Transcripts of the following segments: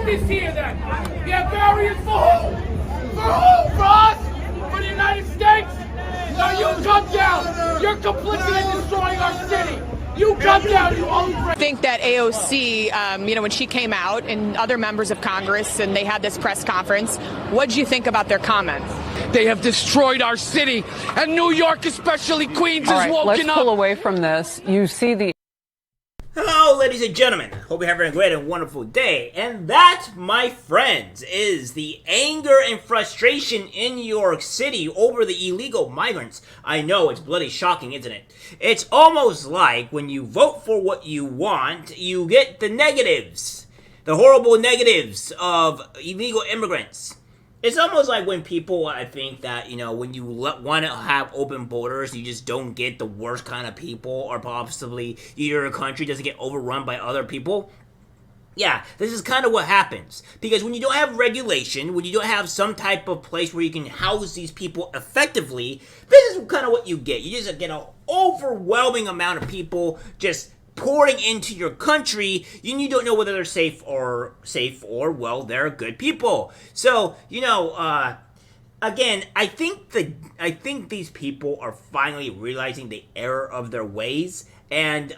vote this year then? Yeah, barriers for who? For who? For us? For the United States? No, you come down. You're complicit in destroying our city. You come down, you own. I think that AOC, when she came out and other members of Congress and they had this press conference, what did you think about their comments? They have destroyed our city, and New York, especially Queens, is woken up. Let's pull away from this. You see the... Hello, ladies and gentlemen. Hope you're having a great and wonderful day. And that, my friends, is the anger and frustration in New York City over the illegal migrants. I know, it's bloody shocking, isn't it? It's almost like when you vote for what you want, you get the negatives. The horrible negatives of illegal immigrants. It's almost like when people, I think that, when you want to have open borders, you just don't get the worst kind of people, or possibly your country doesn't get overrun by other people. Yeah, this is kind of what happens. Because when you don't have regulation, when you don't have some type of place where you can house these people effectively, this is kind of what you get. You just get an overwhelming amount of people just pouring into your country, and you don't know whether they're safe or well, they're good people. So, again, I think these people are finally realizing the error of their ways, and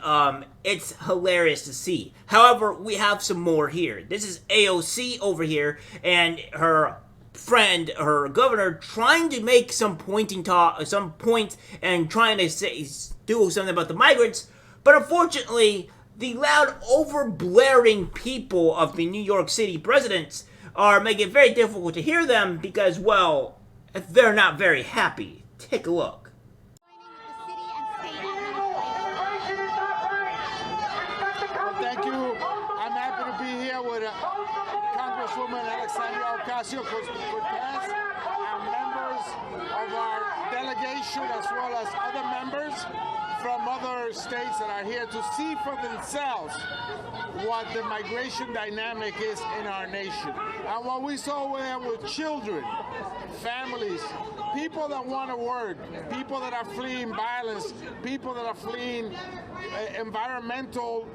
it's hilarious to see. However, we have some more here. This is AOC over here, and her friend, her governor, trying to make some points and trying to do something about the migrants. But unfortunately, the loud, over-blaring people of the New York City presidents are making it very difficult to hear them because, well, they're not very happy. Take a look. Thank you. I'm happy to be here with Congresswoman Alexandria Ocasio-Cortez and members of our delegation, as well as other members from other states that are here to see for themselves what the migration dynamic is in our nation. And what we saw there with children, families, people that want to work, people that are fleeing violence, people that are fleeing environmental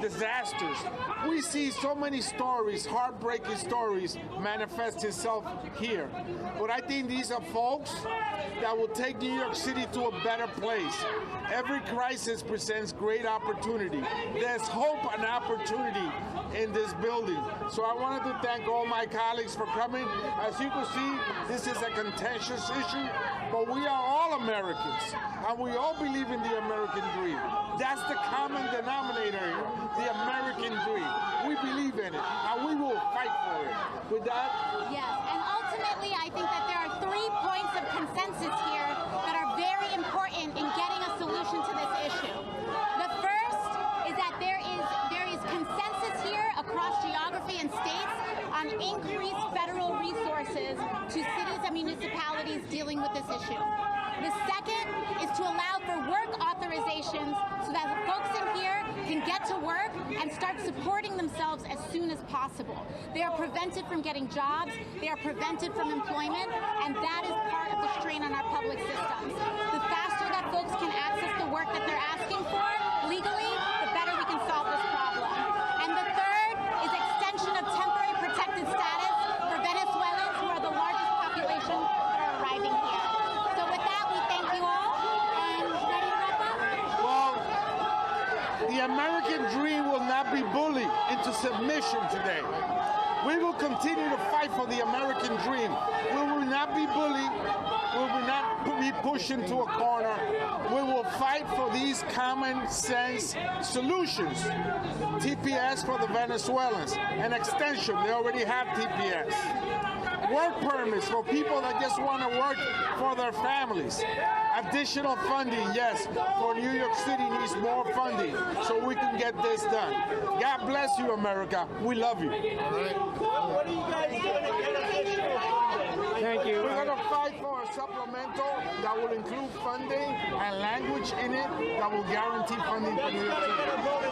disasters. We see so many stories, heartbreaking stories, manifest itself here. But I think these are folks that will take New York City to a better place. Every crisis presents great opportunity. There's hope and opportunity in this building. So I wanted to thank all my colleagues for coming. As you can see, this is a contentious issue, but we are all Americans, and we all believe in the American dream. That's the common denominator here, the American dream. We believe in it, and we will fight for it. With that? Yes, and ultimately I think that there are 3 points of consensus here that are very important in getting a solution to this issue. The first is that there is consensus here across geography and states on increased federal resources to cities and municipalities dealing with this issue. The second is to allow for work authorizations so that the folks in here can get to work and start supporting themselves as soon as possible. They are prevented from getting jobs, they are prevented from employment, and that is part of the strain on our public systems. The faster that folks can access the work that they're asking for legally, the better we can solve this problem. And the third is extension of temporary protected status for Venezuelans, who are the largest population that are arriving here. So with that, we thank you all, and ready to wrap up? Well, the American dream will not be bullied into submission today. We will continue to fight for the American dream. We will not be bullied. We will not be pushed into a corner. We will fight for these common sense solutions. TPS for the Venezuelans, an extension. They already have TPS. Work permits for people that just want to work for their families. Additional funding, yes, for New York City needs more funding so we can get this done. God bless you, America. We love you. All right. What are you guys doing to get us? Thank you. We're going to fight for a supplemental that will include funding and language in it that will guarantee funding for New York City.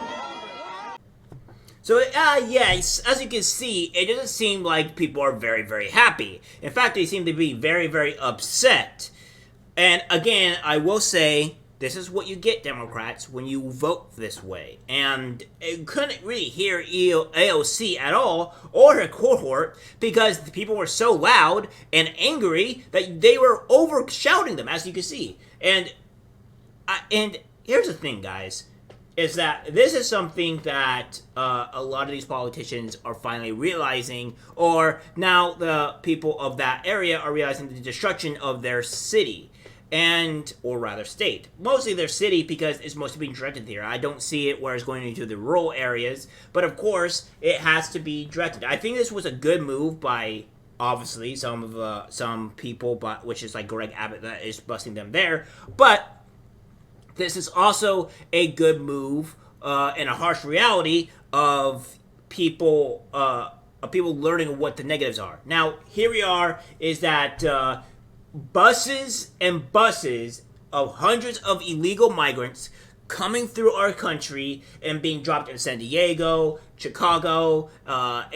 So, yes, as you can see, it doesn't seem like people are very, very happy. In fact, they seem to be very, very upset. And again, I will say, this is what you get, Democrats, when you vote this way. And it couldn't really hear AOC at all, or her cohort, because the people were so loud and angry that they were over-shouting them, as you can see. And here's the thing, guys, is that this is something that a lot of these politicians are finally realizing, or now the people of that area are realizing the destruction of their city. Or rather state. Mostly their city, because it's mostly being directed there. I don't see it where it's going into the rural areas, but of course, it has to be directed. I think this was a good move by, obviously, some people, but which is like Greg Abbott that is busting them there, but this is also a good move and a harsh reality of people learning what the negatives are. Now, here we are, is that buses and buses of hundreds of illegal migrants coming through our country and being dropped in San Diego, Chicago, and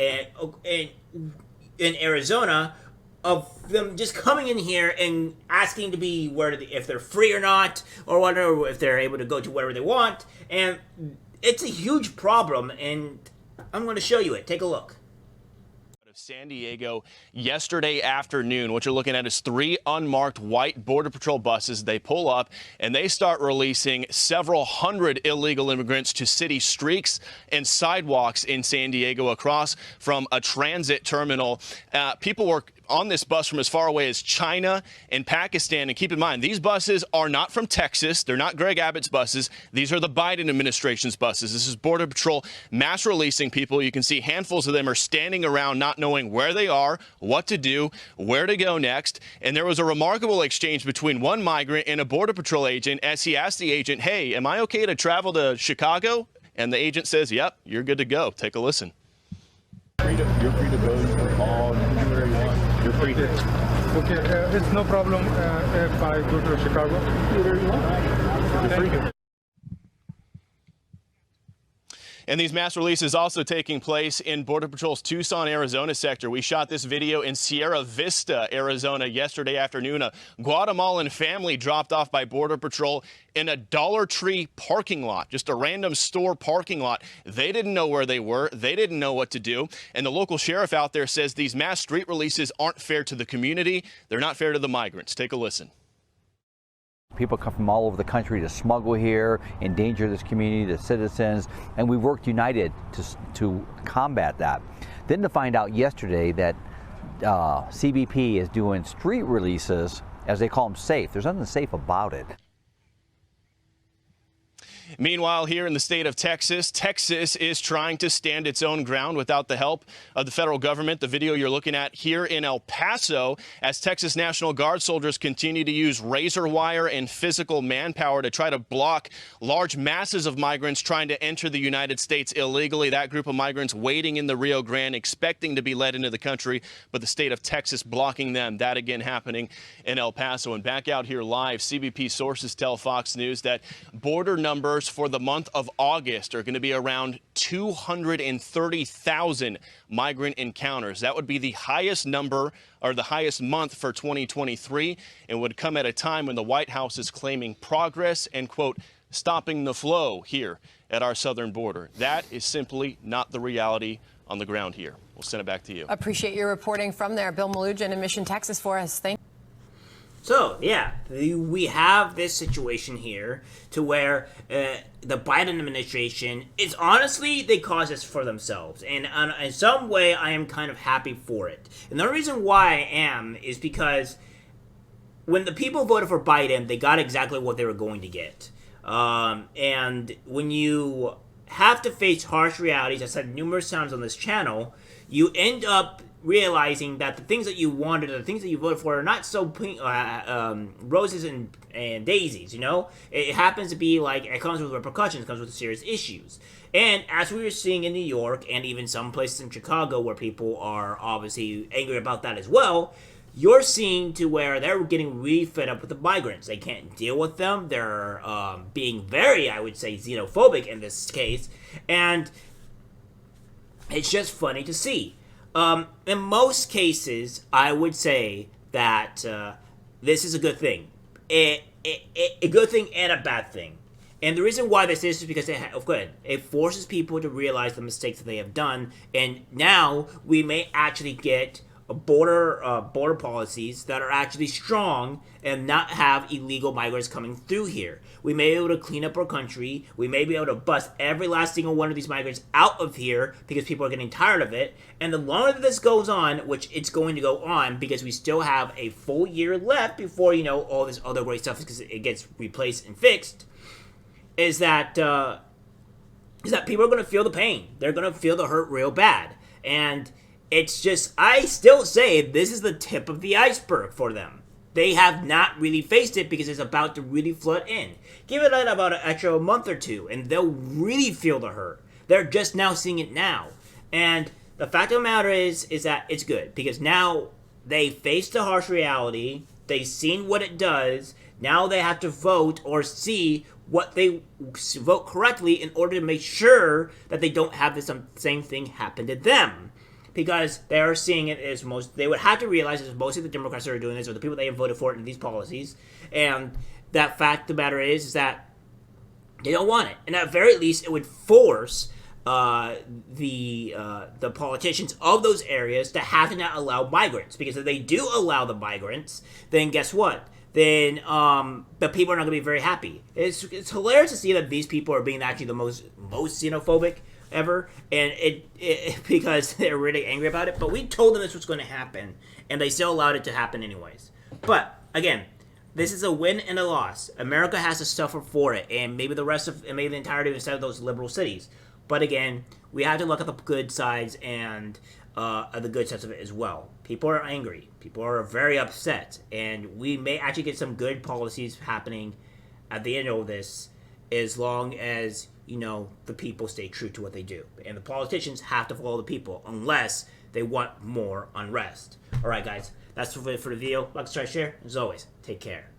in Arizona, of them just coming in here and asking to be if they're free or not, or whatever, if they're able to go to wherever they want. And it's a huge problem, and I'm going to show you it. Take a look. San Diego yesterday afternoon. What you're looking at is 3 unmarked white Border Patrol buses. They pull up and they start releasing several hundred illegal immigrants to city streets and sidewalks in San Diego across from a transit terminal. People were on this bus from as far away as China and Pakistan. And keep in mind, these buses are not from Texas. They're not Greg Abbott's buses. These are the Biden administration's buses. This is Border Patrol mass releasing people. You can see handfuls of them are standing around not knowing where they are, what to do, where to go next. And there was a remarkable exchange between one migrant and a Border Patrol agent as he asked the agent, "Hey, am I okay to travel to Chicago?" And the agent says, "Yep, you're good to go." Take a listen. You're free to go. You can call anywhere you want. You're free to. Okay, it's no problem if I go to Chicago. Wherever you want. You're free. And these mass releases also taking place in Border Patrol's Tucson, Arizona sector. We shot this video in Sierra Vista, Arizona yesterday afternoon. A Guatemalan family dropped off by Border Patrol in a Dollar Tree parking lot, just a random store parking lot. They didn't know where they were. They didn't know what to do. And the local sheriff out there says these mass street releases aren't fair to the community. They're not fair to the migrants. Take a listen. People come from all over the country to smuggle here, endanger this community, the citizens, and we worked united to combat that. Then to find out yesterday that CBP is doing street releases, as they call them, safe. There's nothing safe about it. Meanwhile, here in the state of Texas, Texas is trying to stand its own ground without the help of the federal government. The video you're looking at here in El Paso, as Texas National Guard soldiers continue to use razor wire and physical manpower to try to block large masses of migrants trying to enter the United States illegally. That group of migrants waiting in the Rio Grande, expecting to be led into the country, but the state of Texas blocking them. That again happening in El Paso. And back out here live, CBP sources tell Fox News that border numbers for the month of August are going to be around 230,000 migrant encounters. That would be the highest number, or the highest month for 2023, and would come at a time when the White House is claiming progress and, quote, stopping the flow here at our southern border. That is simply not the reality on the ground here. We'll send it back to you. Appreciate your reporting from there. Bill Malugin in Mission, Texas for us. Thank you. So, yeah, we have this situation here to where the Biden administration is honestly, they caused this for themselves. And in some way, I am kind of happy for it. And the reason why I am is because when the people voted for Biden, they got exactly what they were going to get. And when you have to face harsh realities, I said numerous times on this channel, you end up realizing that the things that you wanted, the things that you voted for, are not so roses and daisies, you know? It happens to be like, it comes with repercussions, it comes with serious issues. And as we were seeing in New York, and even some places in Chicago where people are obviously angry about that as well, you're seeing to where they're getting really fed up with the migrants. They can't deal with them. They're being very, I would say, xenophobic in this case. And it's just funny to see. In most cases, I would say that this is a good thing. a good thing and a bad thing. And the reason why this is because it forces people to realize the mistakes that they have done, and now we may actually get border policies that are actually strong and not have illegal migrants coming through here. We may be able to clean up our country. We may be able to bust every last single one of these migrants out of here because people are getting tired of it. And the longer that this goes on, which it's going to go on because we still have a full year left before, you know, all this other great stuff because it gets replaced and fixed, is that people are going to feel the pain. They're going to feel the hurt real bad. And it's just, I still say this is the tip of the iceberg for them. They have not really faced it because it's about to really flood in. Give it about an extra month or two, and they'll really feel the hurt. They're just now seeing it now. And the fact of the matter is that it's good because now they face the harsh reality. They've seen what it does. Now they have to vote or see what they vote correctly in order to make sure that they don't have the same thing happen to them. Because they are seeing it as they would have to realize it's mostly the Democrats that are doing this, or the people that have voted for it in these policies. And that fact of the matter is that they don't want it. And at very least, it would force the politicians of those areas to have to not allow migrants. Because if they do allow the migrants, then guess what? Then the people are not going to be very happy. It's hilarious to see that these people are being actually the most xenophobic ever, and it because they're really angry about it. But we told them this was going to happen, and they still allowed it to happen anyways. But again, this is a win and a loss. America has to suffer for it, and maybe the entirety of those liberal cities. But again, we have to look at the good sides and the good sides of it as well. People are angry. People are very upset, and we may actually get some good policies happening at the end of this, as long as, you know, the people stay true to what they do. And the politicians have to follow the people unless they want more unrest. All right, guys, that's for the video. Like, subscribe, share. As always, take care.